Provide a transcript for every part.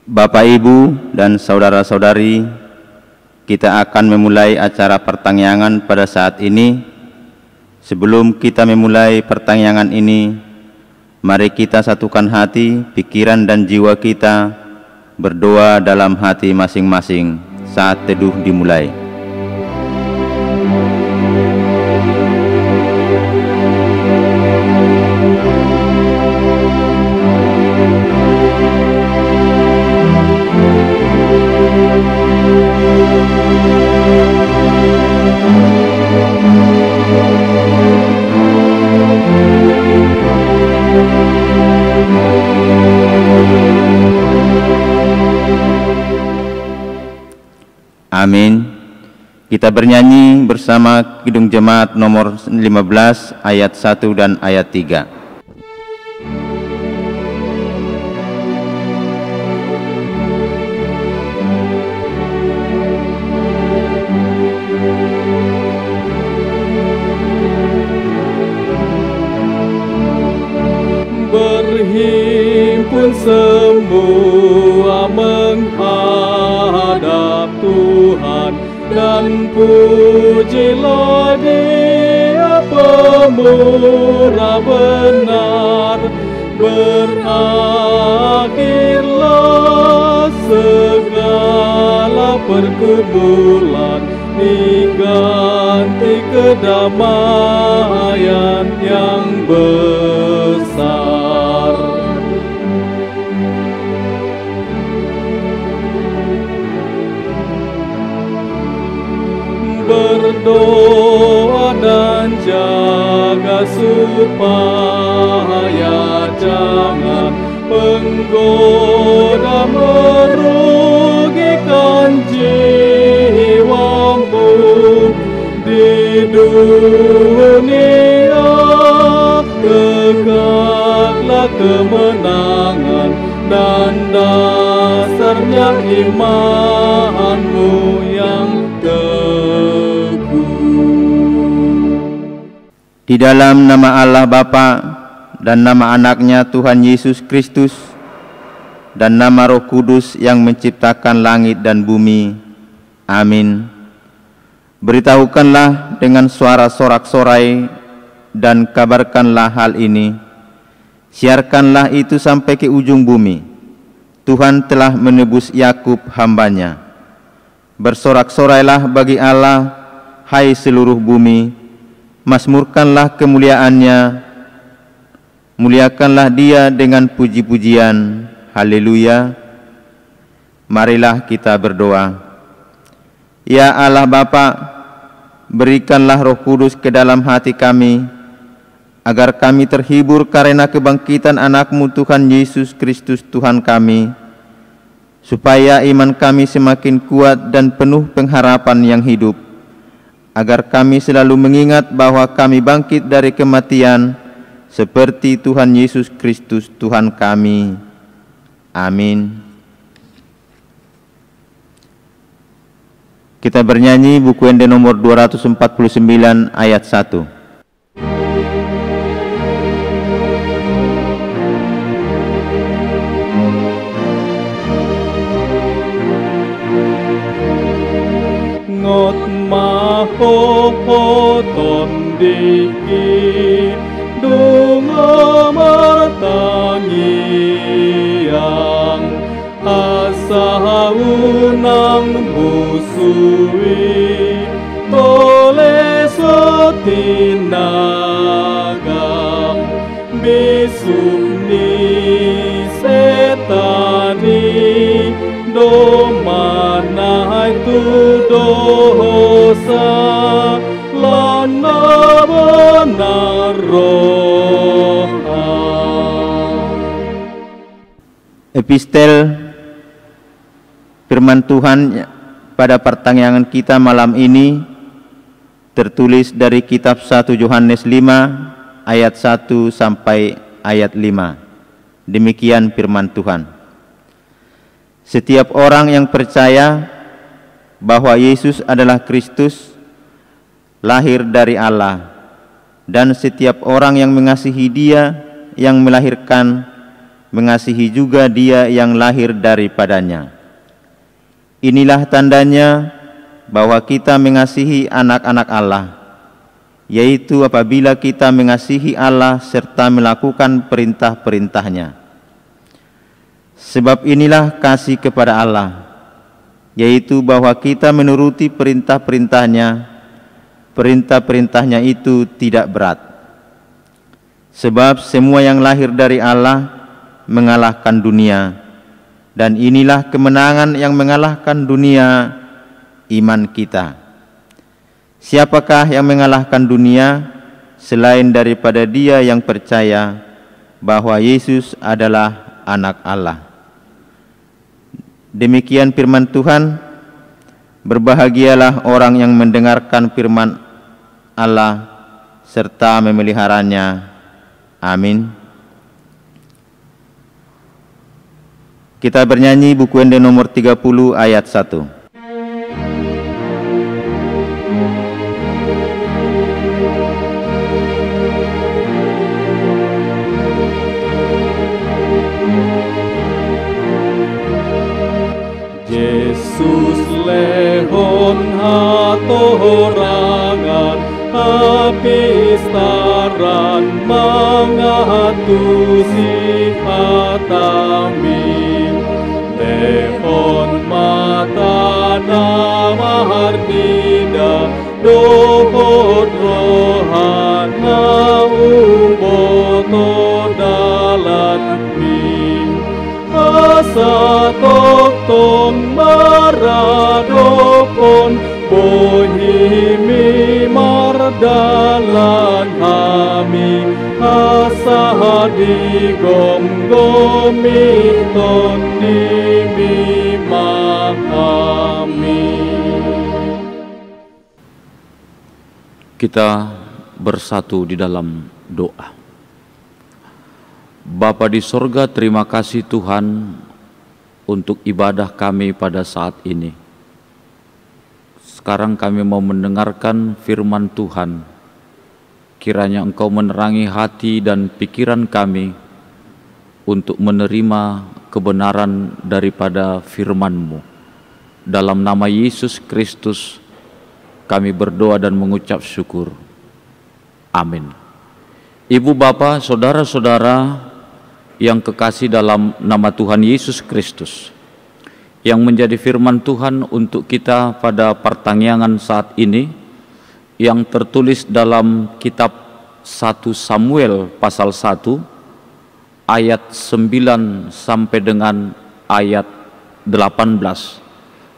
Bapak, Ibu, dan saudara-saudari, kita akan memulai acara pertangyangan pada saat ini. Sebelum kita memulai pertangyangan ini, mari kita satukan hati, pikiran, dan jiwa kita berdoa dalam hati masing-masing saat teduh dimulai. Amin. Kita bernyanyi bersama Kidung Jemaat nomor 15 ayat 1 dan ayat 3. Berhimpun semua menghadap Tuhan, dan pujilah Dia pemurah benar. Berakhirlah segala pergumulan, diganti kedamaian yang besar. Berdoa dan jaga supaya jangan penggoda merugikan jiwamu di dunia. Tegaklah kemenangan dan dasarnya imanmu yang Di dalam nama Allah Bapa dan nama Anaknya Tuhan Yesus Kristus dan nama Roh Kudus yang menciptakan langit dan bumi. Amin. Beritahukanlah dengan suara sorak-sorai dan kabarkanlah hal ini. Siarkanlah itu sampai ke ujung bumi. Tuhan telah menebus Yakub hamba-Nya. Bersorak-sorailah bagi Allah, hai seluruh bumi. Mazmurkanlah kemuliaan-Nya, muliakanlah Dia dengan puji-pujian. Haleluya. Marilah kita berdoa. Ya Allah Bapa, berikanlah Roh Kudus ke dalam hati kami, agar kami terhibur karena kebangkitan Anak-Mu Tuhan Yesus Kristus Tuhan kami, supaya iman kami semakin kuat dan penuh pengharapan yang hidup, agar kami selalu mengingat bahwa kami bangkit dari kematian seperti Tuhan Yesus Kristus Tuhan kami. Amin. Kita bernyanyi buku Ende nomor 249 ayat 1. Ngot mahopoton diki dungo martangiang asa unang musui tole sotinagam bisumni setani domana itu dosa lana benar roha. Epistel firman Tuhan pada pertangyangan kita malam ini tertulis dari kitab 1 Yohanes 5 ayat 1 sampai ayat 5. Demikian firman Tuhan. Setiap orang yang percaya bahwa Yesus adalah Kristus lahir dari Allah, dan setiap orang yang mengasihi Dia yang melahirkan mengasihi juga dia yang lahir daripadanya. Inilah tandanya bahwa kita mengasihi anak-anak Allah, yaitu apabila kita mengasihi Allah serta melakukan perintah-perintahnya. Sebab inilah kasih kepada Allah, yaitu bahwa kita menuruti perintah-perintahnya. Perintah-perintahnya itu tidak berat. Sebab semua yang lahir dari Allah mengalahkan dunia, dan inilah kemenangan yang mengalahkan dunia, iman kita. Siapakah yang mengalahkan dunia selain daripada dia yang percaya bahwa Yesus adalah anak Allah? Demikian firman Tuhan. Berbahagialah orang yang mendengarkan firman Allah serta memeliharanya. Amin. Kita bernyanyi buku Ende nomor 30 ayat 1. Yesus lehon hatorangan apistaran mangatusi hatamin lehon mata namahardida dohod rohana umboto dalat min asa tong maradokon bohimi mardalan kami asa digom-gomi tondimi mahami. Kita bersatu di dalam doa. Bapa di sorga, terima kasih Tuhan untuk ibadah kami pada saat ini. Sekarang kami mau mendengarkan firman Tuhan. Kiranya Engkau menerangi hati dan pikiran kami untuk menerima kebenaran daripada firman-Mu. Dalam nama Yesus Kristus kami berdoa dan mengucap syukur. Amin. Ibu, Bapak, saudara-saudara yang kekasih dalam nama Tuhan Yesus Kristus, yang menjadi firman Tuhan untuk kita pada pertanyaan saat ini, yang tertulis dalam kitab 1 Samuel pasal 1 ayat 9 sampai dengan ayat 18.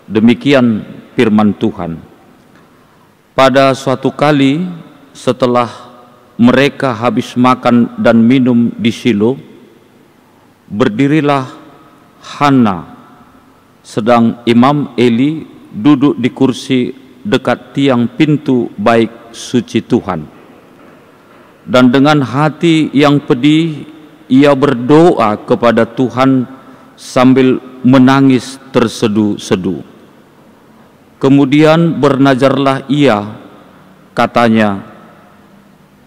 Demikian firman Tuhan. Pada suatu kali setelah mereka habis makan dan minum di Shilo, berdirilah Hana, sedang Imam Eli duduk di kursi dekat tiang pintu bait suci Tuhan. Dan dengan hati yang pedih, ia berdoa kepada Tuhan sambil menangis tersedu-sedu. Kemudian bernazarlah ia, katanya,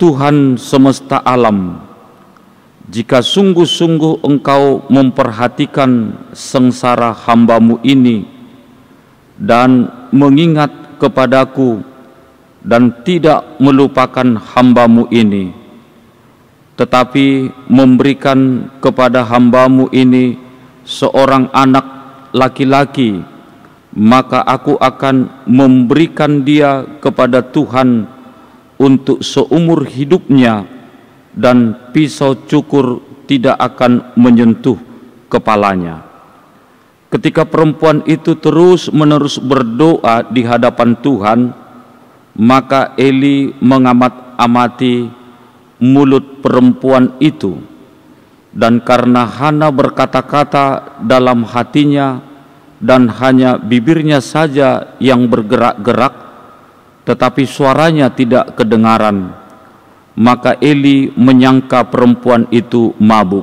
Tuhan semesta alam, jika sungguh-sungguh Engkau memperhatikan sengsara hamba-Mu ini dan mengingat kepadaku dan tidak melupakan hamba-Mu ini, tetapi memberikan kepada hamba-Mu ini seorang anak laki-laki, maka aku akan memberikan dia kepada Tuhan untuk seumur hidupnya, dan pisau cukur tidak akan menyentuh kepalanya. Ketika perempuan itu terus-menerus berdoa di hadapan Tuhan, maka Eli mengamat-amati mulut perempuan itu, dan karena Hana berkata-kata dalam hatinya dan hanya bibirnya saja yang bergerak-gerak, tetapi suaranya tidak kedengaran, maka Eli menyangka perempuan itu mabuk.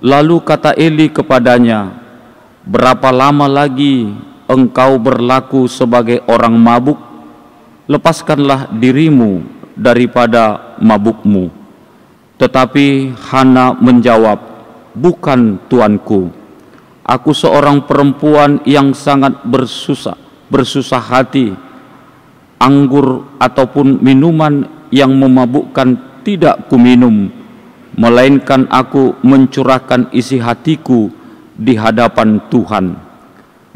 Lalu kata Eli kepadanya, berapa lama lagi engkau berlaku sebagai orang mabuk? Lepaskanlah dirimu daripada mabukmu. Tetapi Hana menjawab, bukan tuanku. Aku seorang perempuan yang sangat bersusah hati. Anggur ataupun minuman yang memabukkan tidak kuminum, melainkan aku mencurahkan isi hatiku di hadapan Tuhan.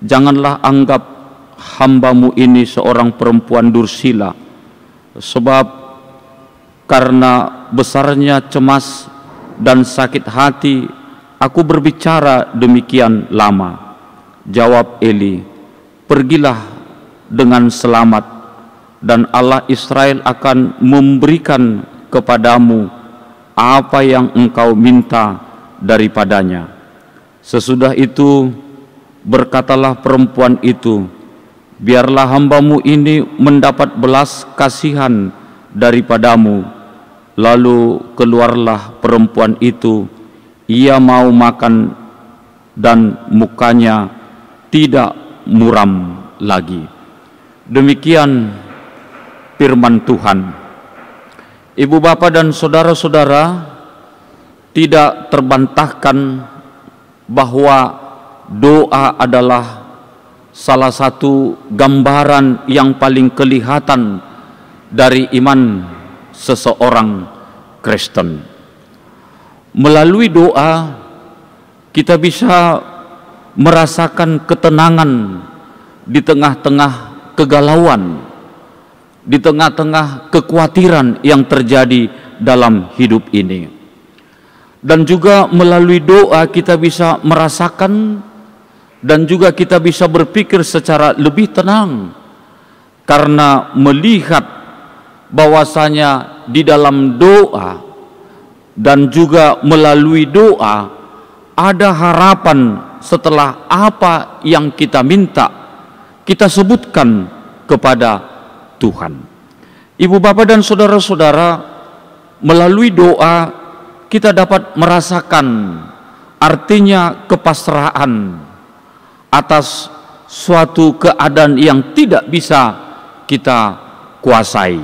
Janganlah anggap hamba-Mu ini seorang perempuan dursila, sebab karena besarnya cemas dan sakit hati aku berbicara demikian lama. Jawab Eli, pergilah dengan selamat, dan Allah Israel akan memberikan kepadamu apa yang engkau minta daripadanya. Sesudah itu berkatalah perempuan itu, biarlah hamba-Mu ini mendapat belas kasihan daripadamu. Lalu keluarlah perempuan itu, ia mau makan dan mukanya tidak muram lagi. Demikian firman Tuhan. Ibu bapak dan saudara-saudara, tidak terbantahkan bahwa doa adalah salah satu gambaran yang paling kelihatan dari iman seseorang Kristen. Melalui doa kita bisa merasakan ketenangan di tengah-tengah kegalauan, di tengah-tengah kekhawatiran yang terjadi dalam hidup ini. Dan juga melalui doa kita bisa merasakan dan juga kita bisa berpikir secara lebih tenang, karena melihat bahwasanya di dalam doa dan juga melalui doa ada harapan setelah apa yang kita minta kita sebutkan kepada Tuhan. Ibu bapak dan saudara-saudara, melalui doa kita dapat merasakan artinya kepasrahan atas suatu keadaan yang tidak bisa kita kuasai.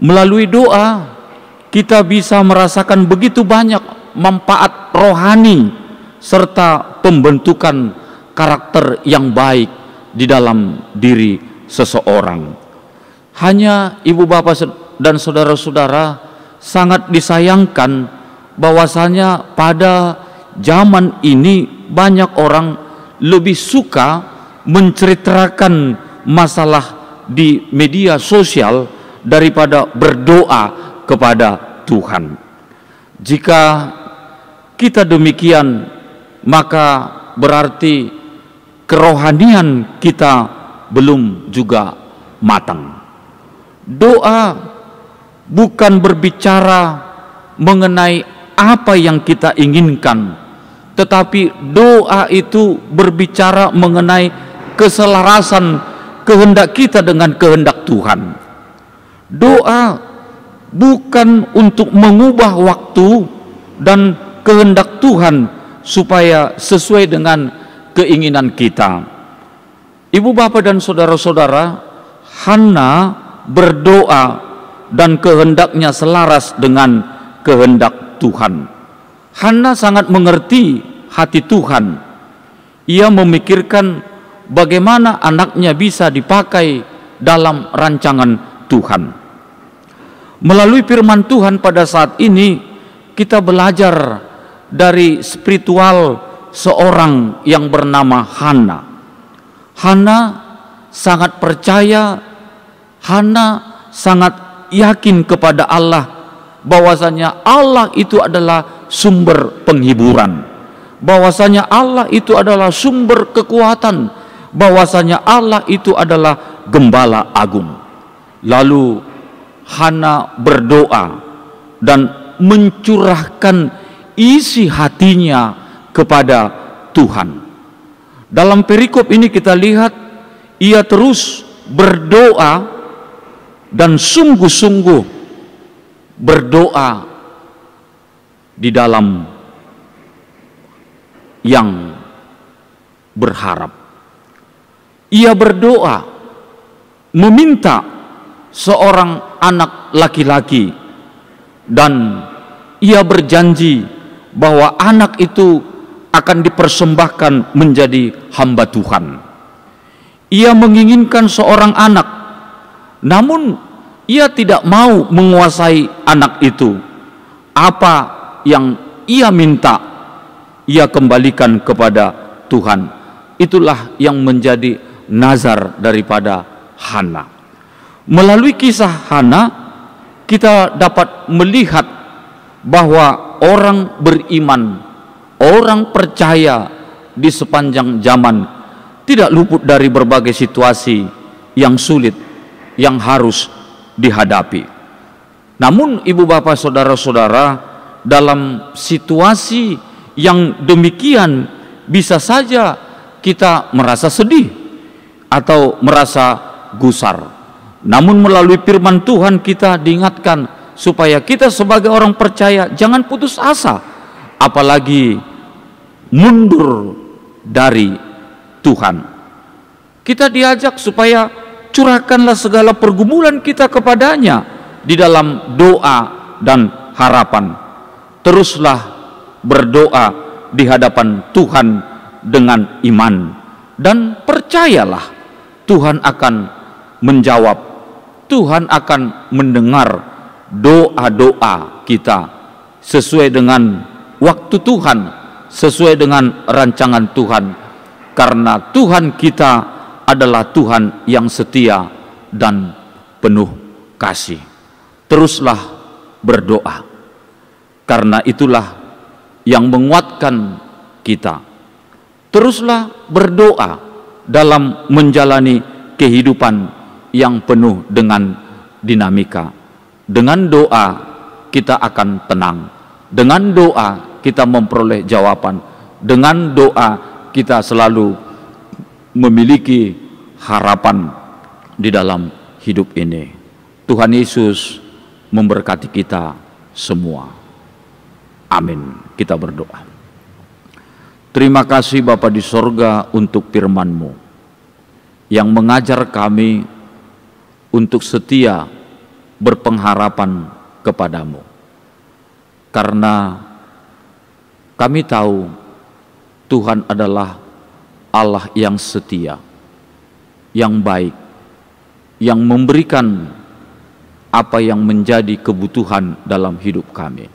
Melalui doa kita bisa merasakan begitu banyak manfaat rohani serta pembentukan karakter yang baik di dalam diri seseorang. Hanya ibu bapak dan saudara-saudara, sangat disayangkan bahwasanya pada zaman ini banyak orang lebih suka menceritakan masalah di media sosial daripada berdoa kepada Tuhan. Jika kita demikian, maka berarti kerohanian kita belum juga matang. Doa bukan berbicara mengenai apa yang kita inginkan, tetapi doa itu berbicara mengenai keselarasan kehendak kita dengan kehendak Tuhan. Doa bukan untuk mengubah waktu dan kehendak Tuhan supaya sesuai dengan keinginan kita. Ibu bapak dan saudara-saudara, Hana berdoa dan kehendaknya selaras dengan kehendak Tuhan. Hana sangat mengerti hati Tuhan. Ia memikirkan bagaimana anaknya bisa dipakai dalam rancangan Tuhan. Melalui firman Tuhan pada saat ini kita belajar dari spiritual seorang yang bernama Hana. Hana sangat percaya, Hana sangat yakin kepada Allah bahwasanya Allah itu adalah sumber penghiburan, bahwasanya Allah itu adalah sumber kekuatan, bahwasanya Allah itu adalah gembala agung. Lalu Hana berdoa dan mencurahkan isi hatinya kepada Tuhan. Dalam perikop ini kita lihat ia terus berdoa dan sungguh-sungguh berdoa di dalam yang berharap. Ia berdoa meminta seorang anak laki-laki dan ia berjanji bahwa anak itu akan dipersembahkan menjadi hamba Tuhan. Ia menginginkan seorang anak, namun ia tidak mau menguasai anak itu. Apa yang ia minta, ia kembalikan kepada Tuhan. Itulah yang menjadi nazar daripada Hana. Melalui kisah Hana, kita dapat melihat bahwa orang beriman, orang percaya di sepanjang zaman tidak luput dari berbagai situasi yang sulit yang harus dihadapi. Namun ibu bapak saudara-saudara, dalam situasi yang demikian bisa saja kita merasa sedih atau merasa gusar. Namun melalui firman Tuhan kita diingatkan supaya kita sebagai orang percaya jangan putus asa, apalagi mundur dari Tuhan. Kita diajak supaya curahkanlah segala pergumulan kita kepadanya di dalam doa dan harapan. Teruslah berdoa di hadapan Tuhan dengan iman, dan percayalah Tuhan akan menjawab, Tuhan akan mendengar doa-doa kita sesuai dengan waktu Tuhan, sesuai dengan rancangan Tuhan. Karena Tuhan kita adalah Tuhan yang setia dan penuh kasih. Teruslah berdoa, karena itulah yang menguatkan kita. Teruslah berdoa dalam menjalani kehidupan yang penuh dengan dinamika. Dengan doa kita akan tenang. Dengan doa kita memperoleh jawaban. Dengan doa kita selalu memiliki harapan di dalam hidup ini. Tuhan Yesus memberkati kita semua. Amin. Kita berdoa. Terima kasih Bapa di sorga untuk firman-Mu yang mengajar kami untuk setia berpengharapan kepadamu. Karena kami tahu Tuhan adalah Allah yang setia, yang baik, yang memberikan apa yang menjadi kebutuhan dalam hidup kami.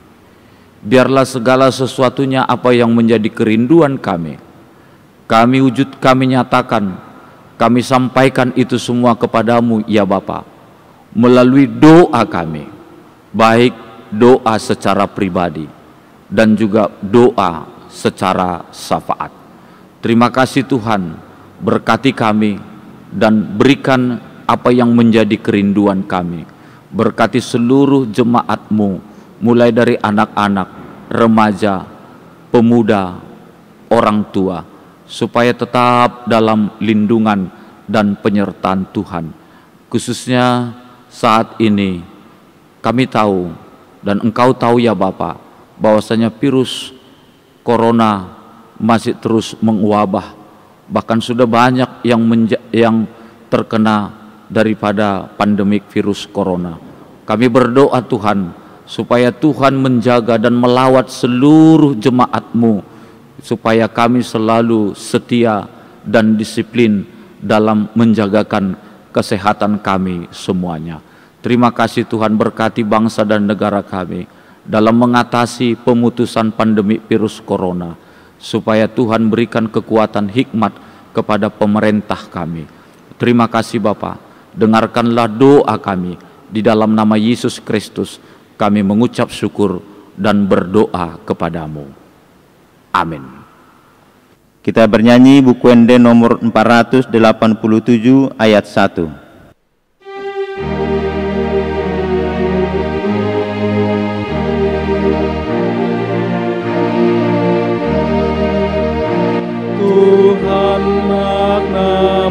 Biarlah segala sesuatunya apa yang menjadi kerinduan kami nyatakan, kami sampaikan itu semua kepadamu ya Bapa, melalui doa kami, baik doa secara pribadi dan juga doa secara syafaat. Terima kasih Tuhan, berkati kami dan berikan apa yang menjadi kerinduan kami. Berkati seluruh jemaat-Mu, mulai dari anak-anak, remaja, pemuda, orang tua, supaya tetap dalam lindungan dan penyertaan Tuhan. Khususnya saat ini kami tahu dan Engkau tahu ya Bapa, bahwasanya virus corona masih terus mengwabah. Bahkan sudah banyak yang terkena daripada pandemik virus corona. Kami berdoa Tuhan, supaya Tuhan menjaga dan melawat seluruh jemaat-Mu, supaya kami selalu setia dan disiplin dalam menjagakan kesehatan kami semuanya. Terima kasih Tuhan, berkati bangsa dan negara kami dalam mengatasi pemutusan pandemi virus corona, supaya Tuhan berikan kekuatan hikmat kepada pemerintah kami. Terima kasih Bapa, dengarkanlah doa kami, di dalam nama Yesus Kristus kami mengucap syukur dan berdoa kepadamu. Amin. Kita bernyanyi buku ND nomor 487 ayat 1.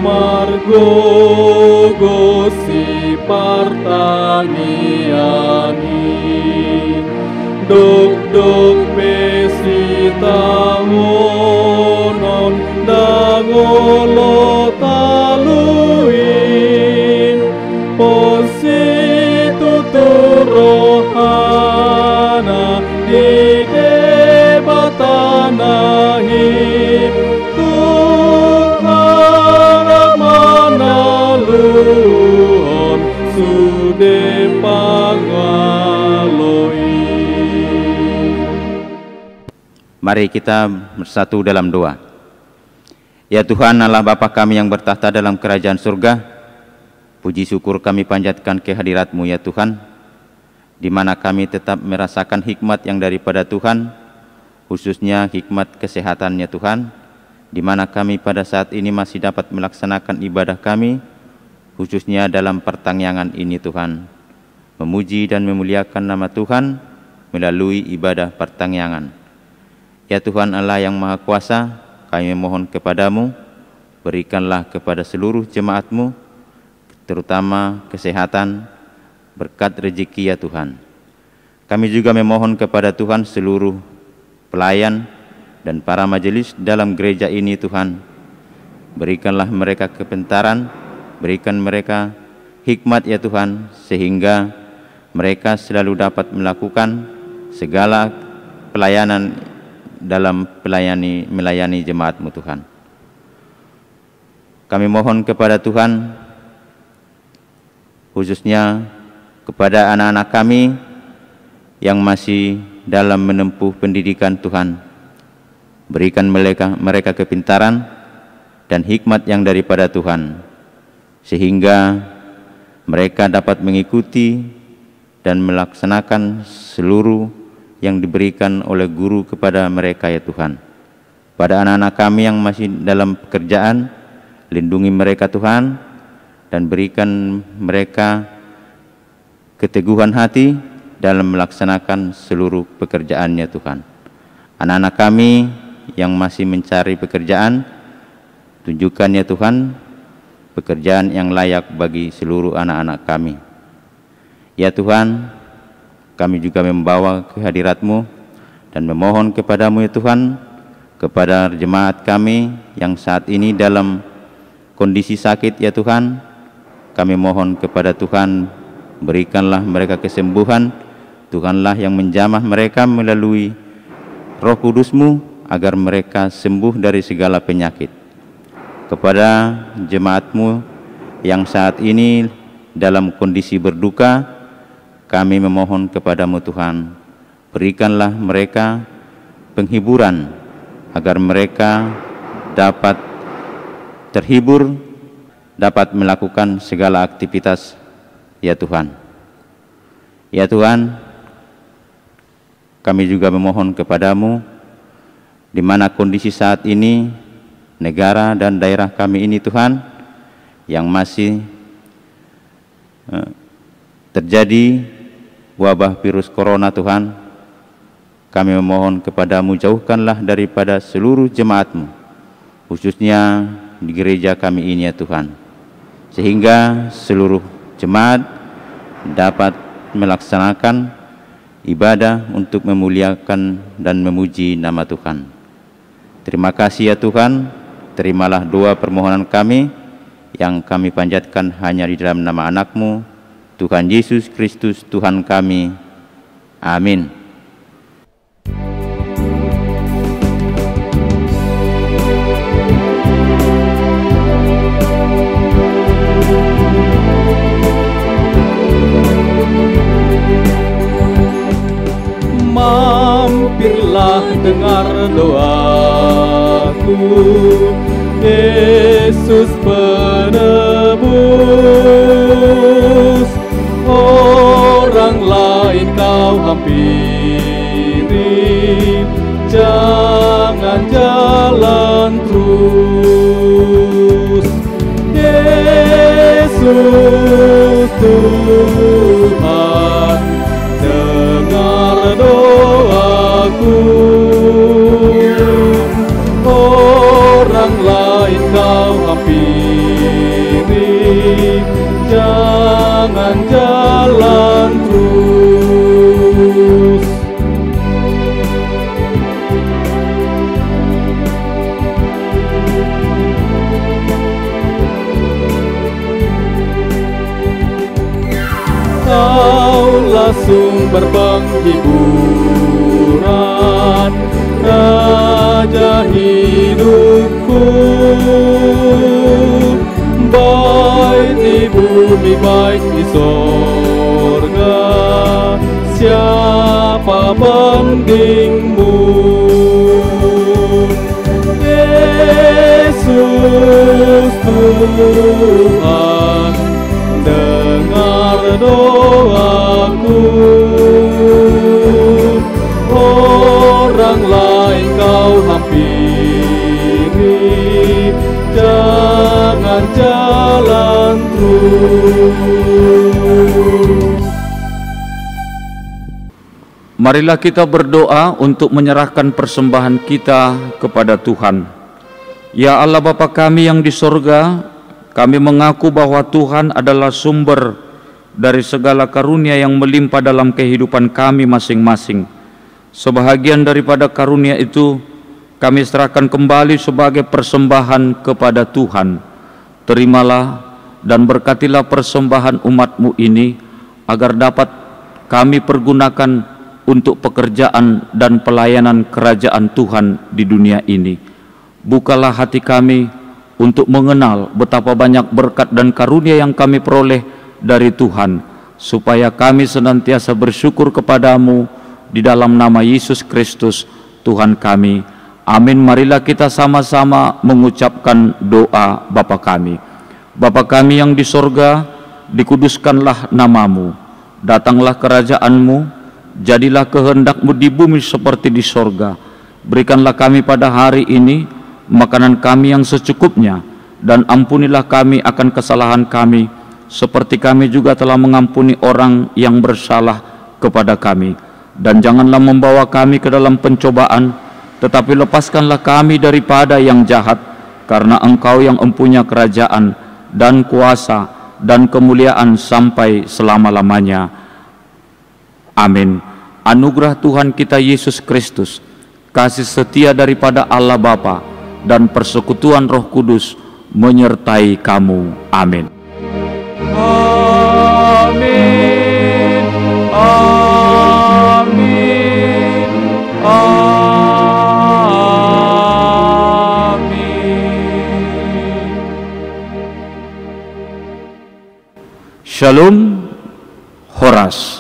Margo gosi partaniani dok pesita ngonon dangolo taluin positu turohana di Mari kita bersatu dalam doa. Ya Tuhan Allah Bapa kami yang bertahta dalam kerajaan surga, puji syukur kami panjatkan kehadirat-Mu ya Tuhan, di mana kami tetap merasakan hikmat yang daripada Tuhan, khususnya hikmat kesehatannya Tuhan, di mana kami pada saat ini masih dapat melaksanakan ibadah kami, khususnya dalam pertangyangan ini Tuhan, memuji dan memuliakan nama Tuhan melalui ibadah pertangyangan. Ya Tuhan Allah yang Maha Kuasa, kami mohon kepadamu, berikanlah kepada seluruh jemaat-Mu, terutama kesehatan, berkat rezeki ya Tuhan. Kami juga memohon kepada Tuhan seluruh pelayan dan para majelis dalam gereja ini Tuhan. Berikanlah mereka kepintaran, berikan mereka hikmat ya Tuhan, sehingga mereka selalu dapat melakukan segala pelayanan dalam melayani jemaat-Mu Tuhan. Kami mohon kepada Tuhan, khususnya kepada anak-anak kami yang masih dalam menempuh pendidikan Tuhan. Berikan mereka kepintaran dan hikmat yang daripada Tuhan, sehingga mereka dapat mengikuti dan melaksanakan seluruh yang diberikan oleh guru kepada mereka ya Tuhan. Pada anak-anak kami yang masih dalam pekerjaan, lindungi mereka Tuhan, dan berikan mereka keteguhan hati dalam melaksanakan seluruh pekerjaannya Tuhan. Anak-anak kami yang masih mencari pekerjaan, tunjukkan ya Tuhan pekerjaan yang layak bagi seluruh anak-anak kami. Ya Tuhan, kami juga membawa kehadirat-Mu dan memohon kepadamu ya Tuhan, kepada jemaat kami yang saat ini dalam kondisi sakit ya Tuhan, kami mohon kepada Tuhan, berikanlah mereka kesembuhan. Tuhanlah yang menjamah mereka melalui Roh Kudus-Mu agar mereka sembuh dari segala penyakit. Kepada jemaat-Mu yang saat ini dalam kondisi berduka, kami memohon kepadamu Tuhan, berikanlah mereka penghiburan agar mereka dapat terhibur, dapat melakukan segala aktivitas ya Tuhan. Ya Tuhan, kami juga memohon kepadamu, di mana kondisi saat ini negara dan daerah kami ini Tuhan, yang masih terjadi wabah virus corona Tuhan, kami memohon kepadamu, jauhkanlah daripada seluruh jemaat-Mu, khususnya di gereja kami ini ya Tuhan, sehingga seluruh jemaat dapat melaksanakan ibadah untuk memuliakan dan memuji nama Tuhan. Terima kasih ya Tuhan, terimalah doa permohonan kami yang kami panjatkan hanya di dalam nama anak-Mu, Tuhan Yesus Kristus Tuhan kami. Amin. Mampirlah dengar doaku, Yesus penebus. Orang lain kau hampiri, jangan jalan terus. Yesus Tuhan, dengar doaku. Orang lain kau hampiri, jangan jalan terus. Kaulah sumber penghiburan, Raja hidupku. Baik di bumi, baik di sorga, siapa bandingmu? Tuhan, dengar doaku. Orang lain kau hampiri, jangan jalan terus. Marilah kita berdoa untuk menyerahkan persembahan kita kepada Tuhan. Ya Allah Bapa kami yang di sorga, kami mengaku bahwa Tuhan adalah sumber dari segala karunia yang melimpah dalam kehidupan kami masing-masing. Sebahagian daripada karunia itu kami serahkan kembali sebagai persembahan kepada Tuhan. Terimalah dan berkatilah persembahan umat-Mu ini, agar dapat kami pergunakan untuk pekerjaan dan pelayanan kerajaan Tuhan di dunia ini. Bukalah hati kami untuk mengenal betapa banyak berkat dan karunia yang kami peroleh dari Tuhan, supaya kami senantiasa bersyukur kepadamu di dalam nama Yesus Kristus Tuhan kami. Amin. Marilah kita sama-sama mengucapkan doa Bapa kami. Bapa kami yang di sorga, dikuduskanlah namamu, datanglah kerajaanmu, jadilah kehendak-Mu di bumi seperti di sorga. Berikanlah kami pada hari ini makanan kami yang secukupnya, dan ampunilah kami akan kesalahan kami, seperti kami juga telah mengampuni orang yang bersalah kepada kami. Dan janganlah membawa kami ke dalam pencobaan, tetapi lepaskanlah kami daripada yang jahat, karena Engkau yang empunya kerajaan dan kuasa dan kemuliaan sampai selama-lamanya. Amin. Anugerah Tuhan kita Yesus Kristus, kasih setia daripada Allah Bapa, dan persekutuan Roh Kudus menyertai kamu. Amin. Amin. Amin. Amin. Shalom, Horas.